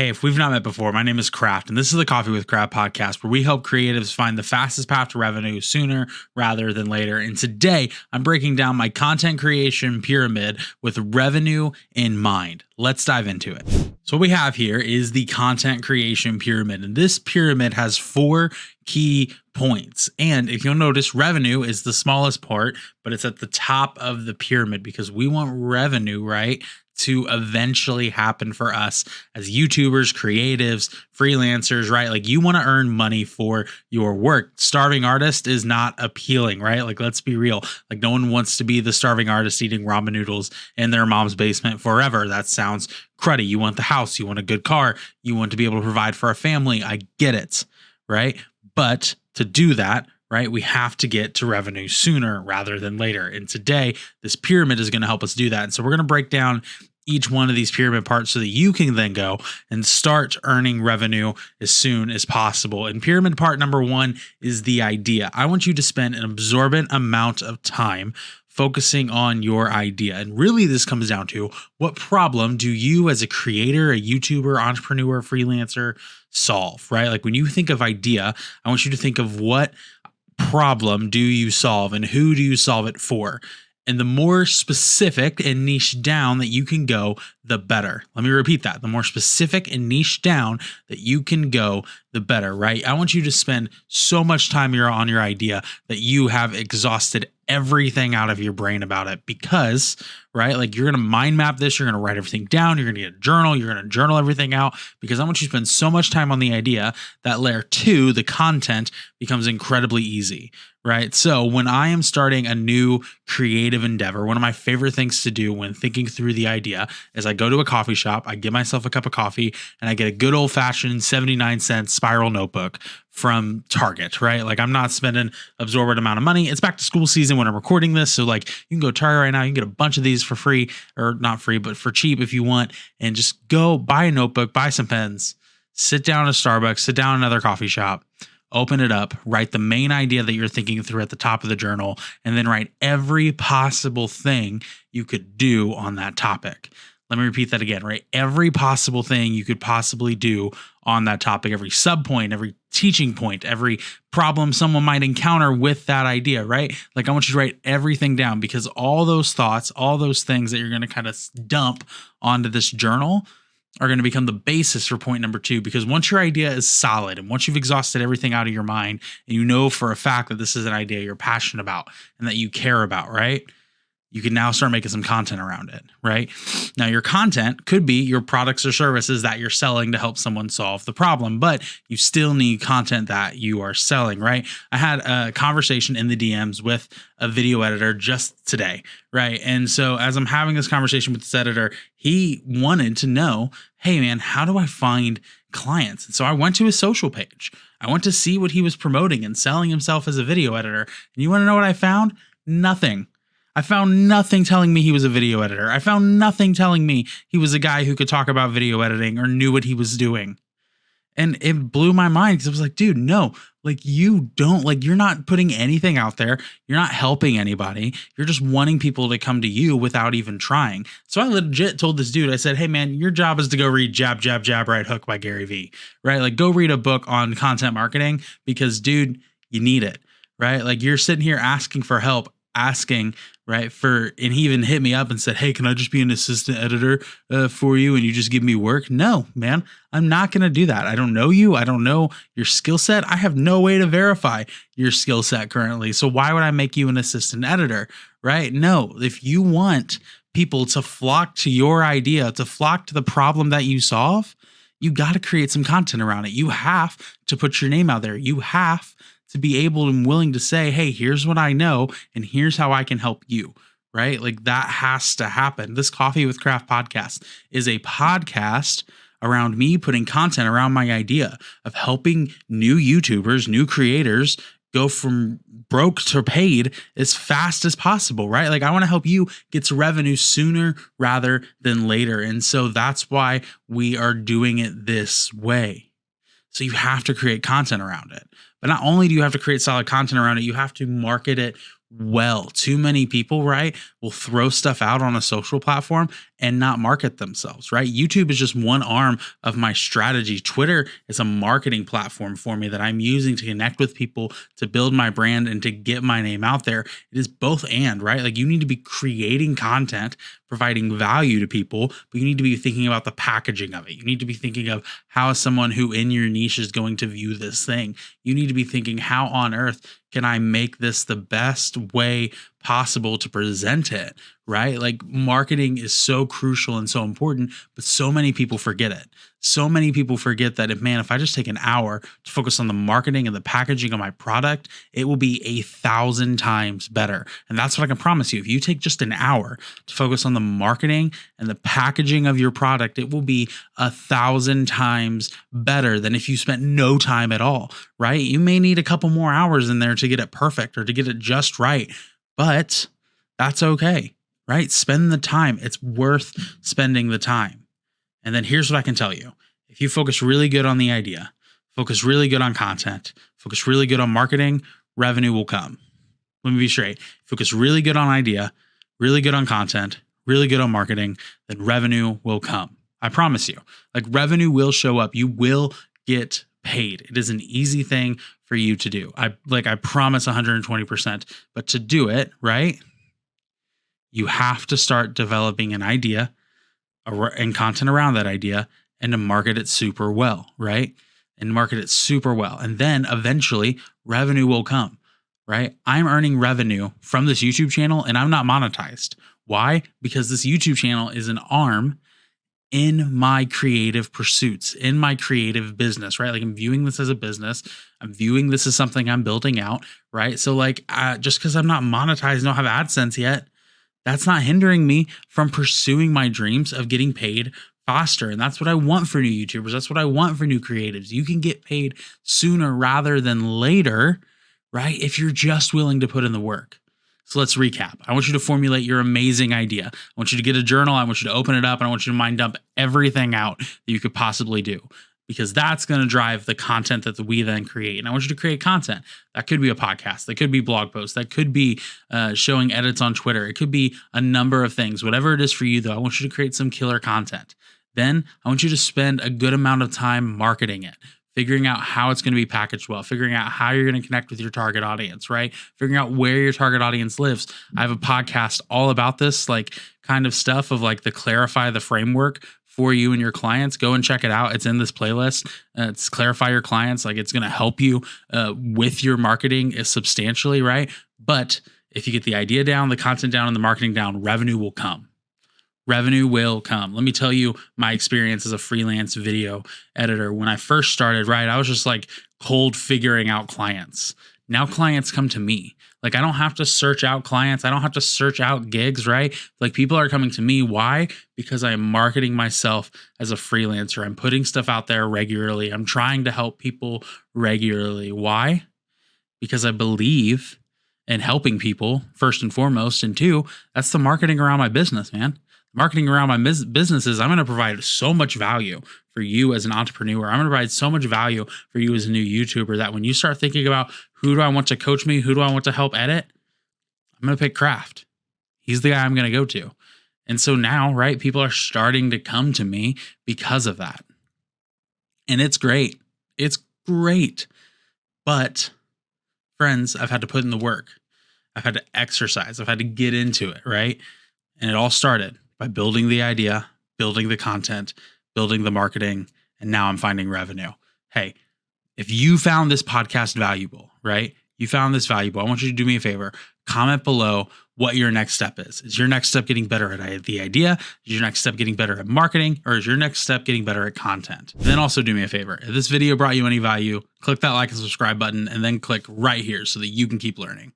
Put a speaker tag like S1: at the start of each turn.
S1: Hey, if we've not met before, my name is Craft, and this is the Coffee with Craft podcast where we help creatives find the fastest path to revenue sooner rather than later. And today, I'm breaking down my content creation pyramid with revenue in mind. Let's dive into it. So what we have here is the content creation pyramid, and this pyramid has 4 key points. And if you'll notice, revenue is the smallest part, but it's at the top of the pyramid because we want revenue, right, to eventually happen for us as YouTubers, creatives, freelancers, right? Like you want to earn money for your work. Starving artist is not appealing, right? Like let's be real. Like no one wants to be the starving artist eating ramen noodles in their mom's basement forever. That sounds cruddy. You want the house, you want a good car, you want to be able to provide for a family. I get it, right? But to do that, right, we have to get to revenue sooner rather than later. And today, this pyramid is going to help us do that. And so we're going to break down each one of these pyramid parts so that you can then go and start earning revenue as soon as possible. And pyramid part number 1 is the idea. I want you to spend an absorbent amount of time focusing on your idea. And really this comes down to what problem do you as a creator, a YouTuber, entrepreneur, freelancer solve, right? Like when you think of idea, I want you to think of what problem do you solve and who do you solve it for? And the more specific and niche down that you can go, the better. Let me repeat that. The more specific and niche down that you can go, the better, right? I want you to spend so much time on your idea that you have exhausted everything out of your brain about it because, right, like you're going to mind map this, you're going to write everything down, you're going to get a journal, you're going to journal everything out because I want you to spend so much time on the idea that layer 2, the content, becomes incredibly easy, right? So when I am starting a new creative endeavor, one of my favorite things to do when thinking through the idea is I go to a coffee shop, I get myself a cup of coffee, and I get a good old fashioned 79-cent spiral notebook from Target, right? Like I'm not spending absorbent amount of money. It's back to school season when I'm recording this. So like you can go to Target right now, you can get a bunch of these for free, or not free, but for cheap if you want, and just go buy a notebook, buy some pens, sit down at Starbucks, sit down at another coffee shop, open it up, write the main idea that you're thinking through at the top of the journal, and then write every possible thing you could do on that topic. Let me repeat that again, right? Every possible thing you could possibly do on that topic, every subpoint, every teaching point, every problem someone might encounter with that idea, right? Like I want you to write everything down because all those thoughts, all those things that you're going to kind of dump onto this journal are going to become the basis for point number 2. Because once your idea is solid and once you've exhausted everything out of your mind and you know for a fact that this is an idea you're passionate about and that you care about, right? You can now start making some content around it, right? Now, your content could be your products or services that you're selling to help someone solve the problem, but you still need content that you are selling, right? I had a conversation in the DMs with a video editor just today, right? And so as I'm having this conversation with this editor, he wanted to know, hey man, how do I find clients? And so I went to his social page. I went to see what he was promoting and selling himself as a video editor. And you want to know what I found? Nothing. I found nothing telling me he was a video editor. I found nothing telling me he was a guy who could talk about video editing or knew what he was doing. And it blew my mind because I was like, dude, no, like you're not putting anything out there. You're not helping anybody. You're just wanting people to come to you without even trying. So I legit told this dude, I said, hey man, your job is to go read Jab, Jab, Jab, Right Hook by Gary Vee, right? Like go read a book on content marketing because dude, you need it, right? Like you're sitting here asking for help, right, and he even hit me up and said, hey, can I just be an assistant editor for you and you just give me work? No, man, I'm not going to do that. I don't know you. I don't know your skill set. I have no way to verify your skill set currently. So why would I make you an assistant editor, right? No, if you want people to flock to your idea, to flock to the problem that you solve, you got to create some content around it. You have to put your name out there. You have to be able and willing to say, hey, here's what I know and here's how I can help you, right? Like that has to happen. This Coffee with Craft podcast is a podcast around me putting content around my idea of helping new YouTubers, new creators go from broke to paid as fast as possible, right? Like I want to help you get to revenue sooner rather than later. And so that's why we are doing it this way. So you have to create content around it. But not only do you have to create solid content around it, you have to market it well. Too many people, right, will throw stuff out on a social platform and not market themselves, right? YouTube is just one arm of my strategy. Twitter is a marketing platform for me that I'm using to connect with people, to build my brand, and to get my name out there. It is both and, right? Like you need to be creating content, providing value to people, but you need to be thinking about the packaging of it. You need to be thinking of how is someone who in your niche is going to view this thing. You need to be thinking, how on earth can I make this the best way possible to present it, right? Like marketing is so crucial and so important, but so many people forget it. So many people forget that if I just take an hour to focus on the marketing and the packaging of my product, it will be 1,000 times better. And that's what I can promise you. If you take just an hour to focus on the marketing and the packaging of your product, it will be 1,000 times better than if you spent no time at all, right? You may need a couple more hours in there to get it perfect or to get it just right, but that's okay, right? Spend the time. It's worth spending the time. And then here's what I can tell you. If you focus really good on the idea, focus really good on content, focus really good on marketing, revenue will come. Let me be straight. Focus really good on idea, really good on content, really good on marketing, then revenue will come. I promise you. Like revenue will show up. You will get paid. It is an easy thing for you to do. I promise 120%. But to do it, right, you have to start developing an idea and content around that idea and to market it super well, right? And market it super well. And then eventually revenue will come, right? I'm earning revenue from this YouTube channel and I'm not monetized. Why? Because this YouTube channel is an arm in my creative pursuits, in my creative business, right? Like I'm viewing this as a business. I'm viewing this as something I'm building out, right? So like just because I'm not monetized, don't have AdSense yet, that's not hindering me from pursuing my dreams of getting paid faster. And that's what I want for new YouTubers. That's what I want for new creatives. You can get paid sooner rather than later, right? If you're just willing to put in the work. So let's recap. I want you to formulate your amazing idea. I want you to get a journal. I want you to open it up and I want you to mind dump everything out that you could possibly do, because that's going to drive the content that we then create. And I want you to create content. That could be a podcast. That could be blog posts. That could be showing edits on Twitter. It could be a number of things. Whatever it is for you, though, I want you to create some killer content. Then I want you to spend a good amount of time marketing it, figuring out how it's going to be packaged well, figuring out how you're going to connect with your target audience, right? Figuring out where your target audience lives. I have a podcast all about this, like kind of stuff of like the Clarify the Framework for you and your clients. Go and check it out. It's in this playlist. It's Clarify Your Clients. Like it's going to help you with your marketing substantially, right? But if you get the idea down, the content down, and the marketing down, revenue will come. Revenue will come. Let me tell you my experience as a freelance video editor. When I first started, right, I was just like cold figuring out clients. Now clients come to me. Like I don't have to search out clients. I don't have to search out gigs, right? Like people are coming to me. Why? Because I am marketing myself as a freelancer. I'm putting stuff out there regularly. I'm trying to help people regularly. Why? Because I believe in helping people first and foremost. And two, that's the marketing around my business, man. Marketing around my businesses, I'm going to provide so much value for you as an entrepreneur. I'm going to provide so much value for you as a new YouTuber that when you start thinking about who do I want to coach me, who do I want to help edit, I'm going to pick Craft. He's the guy I'm going to go to. And so now, right, people are starting to come to me because of that. And it's great. It's great. But friends, I've had to put in the work. I've had to exercise. I've had to get into it, right? And it all started by building the idea, building the content, building the marketing, and now I'm finding revenue. Hey, if you found this podcast valuable, right? You found this valuable. I want you to do me a favor. Comment below what your next step is. Is your next step getting better at the idea? Is your next step getting better at marketing? Or is your next step getting better at content? Then also do me a favor. If this video brought you any value, click that like and subscribe button and then click right here so that you can keep learning.